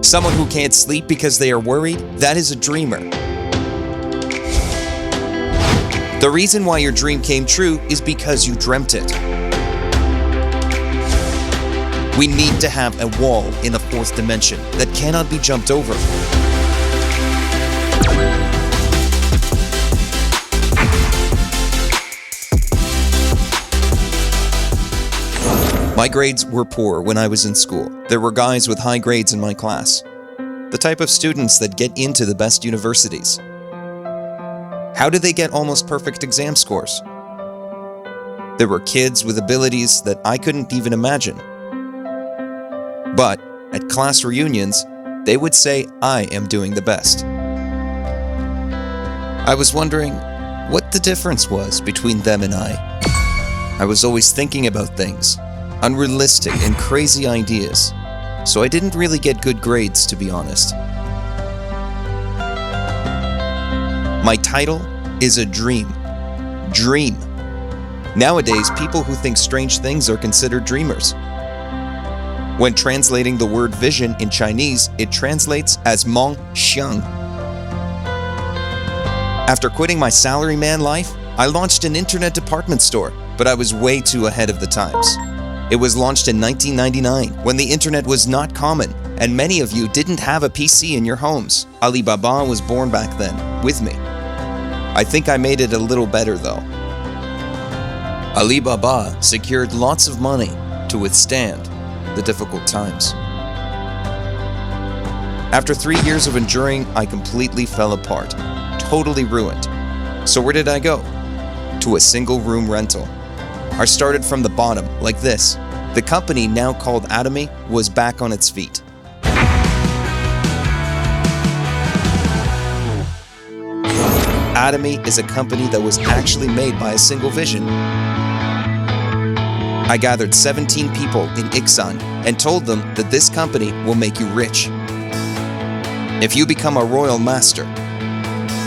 Someone who can't sleep because they are worried, that is a dreamer. The reason why your dream came true is because you dreamt it. We need to have a wall in the fourth dimension that cannot be jumped over. My grades were poor when I was in school. There were guys with high grades in my class. The type of students that get into the best universities. How did they get almost perfect exam scores? There were kids with abilities that I couldn't even imagine. But at class reunions, they would say I am doing the best. I was wondering what the difference was between them and I. I was always thinking about things, unrealistic and crazy ideas, so I didn't really get good grades, to be honest. My title is a dream. Dream. Nowadays, people who think strange things are considered dreamers. When translating the word vision in Chinese, it translates as Mong Xiang. After quitting my salaryman life, I launched an internet department store, but I was way too ahead of the times. It was launched in 1999, when the internet was not common, and many of you didn't have a PC in your homes. Alibaba was born back then, with me. I think I made it a little better though. Alibaba secured lots of money to withstand the difficult times. After 3 years of enduring, I completely fell apart, totally ruined. So where did I go? To a single room rental. I started from the bottom, like this. The company, now called Atomy, was back on its feet. Atomy is a company that was actually made by a single vision. I gathered 17 people in Iksan and told them that this company will make you rich. If you become a royal master,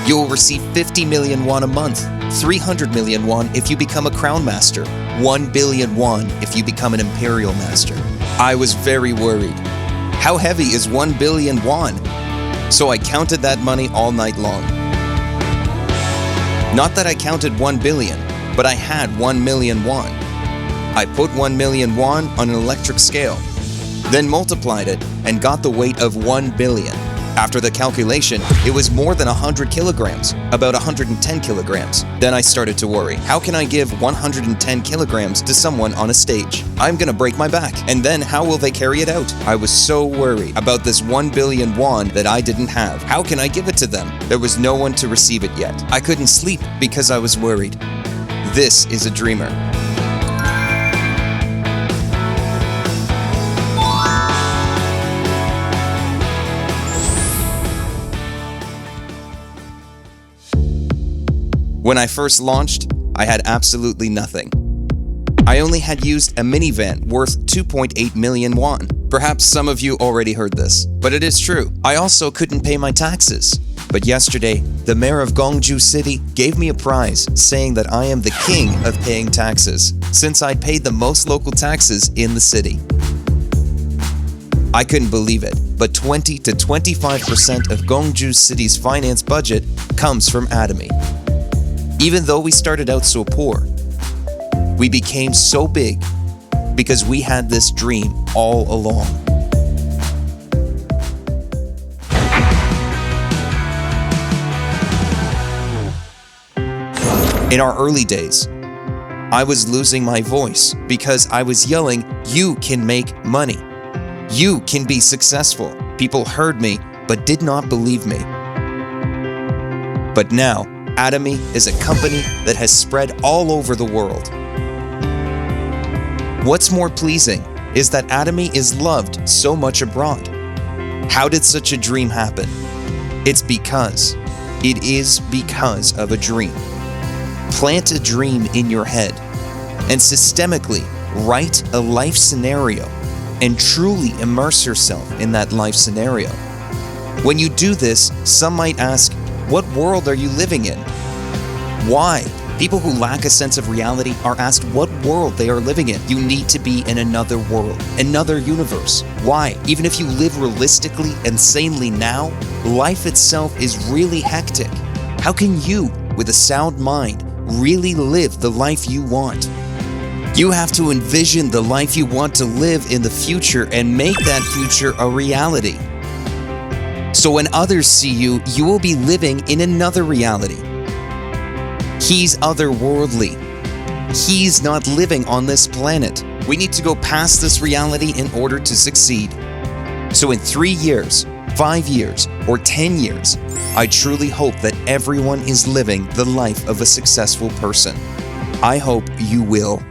you will receive 50 million won a month, 300 million won if you become a crown master, 1 billion won if you become an imperial master. I was very worried. How heavy is 1 billion won? So I counted that money all night long. Not that I counted 1 billion, but I had 1 million won. I put 1 million won on an electric scale, then multiplied it and got the weight of 1 billion. After the calculation, it was more than 100 kilograms, about 110 kilograms. Then I started to worry. How can I give 110 kilograms to someone on a stage? I'm gonna break my back, and then how will they carry it out? I was so worried about this 1 billion won that I didn't have. How can I give it to them? There was no one to receive it yet. I couldn't sleep because I was worried. This is a dreamer. When I first launched, I had absolutely nothing. I only had used a minivan worth 2.8 million won. Perhaps some of you already heard this, but it is true. I also couldn't pay my taxes. But yesterday, the mayor of Gwangju City gave me a prize saying that I am the king of paying taxes, since I paid the most local taxes in the city. I couldn't believe it, but 20 to 25% of Gwangju City's finance budget comes from Atomy. Even though we started out so poor, we became so big because we had this dream all along. In our early days, I was losing my voice because I was yelling, "You can make money. You can be successful." People heard me but did not believe me. But now, Atomy is a company that has spread all over the world. What's more pleasing is that Atomy is loved so much abroad. How did such a dream happen? It is because of a dream. Plant a dream in your head and systemically write a life scenario and truly immerse yourself in that life scenario. When you do this, some might ask, what world are you living in? Why? People who lack a sense of reality are asked what world they are living in. You need to be in another world, another universe. Why? Even if you live realistically and sanely now, life itself is really hectic. How can you, with a sound mind, really live the life you want? You have to envision the life you want to live in the future and make that future a reality. So when others see you, you will be living in another reality. He's otherworldly. He's not living on this planet. We need to go past this reality in order to succeed. So in 3 years, 5 years, or 10 years, I truly hope that everyone is living the life of a successful person. I hope you will.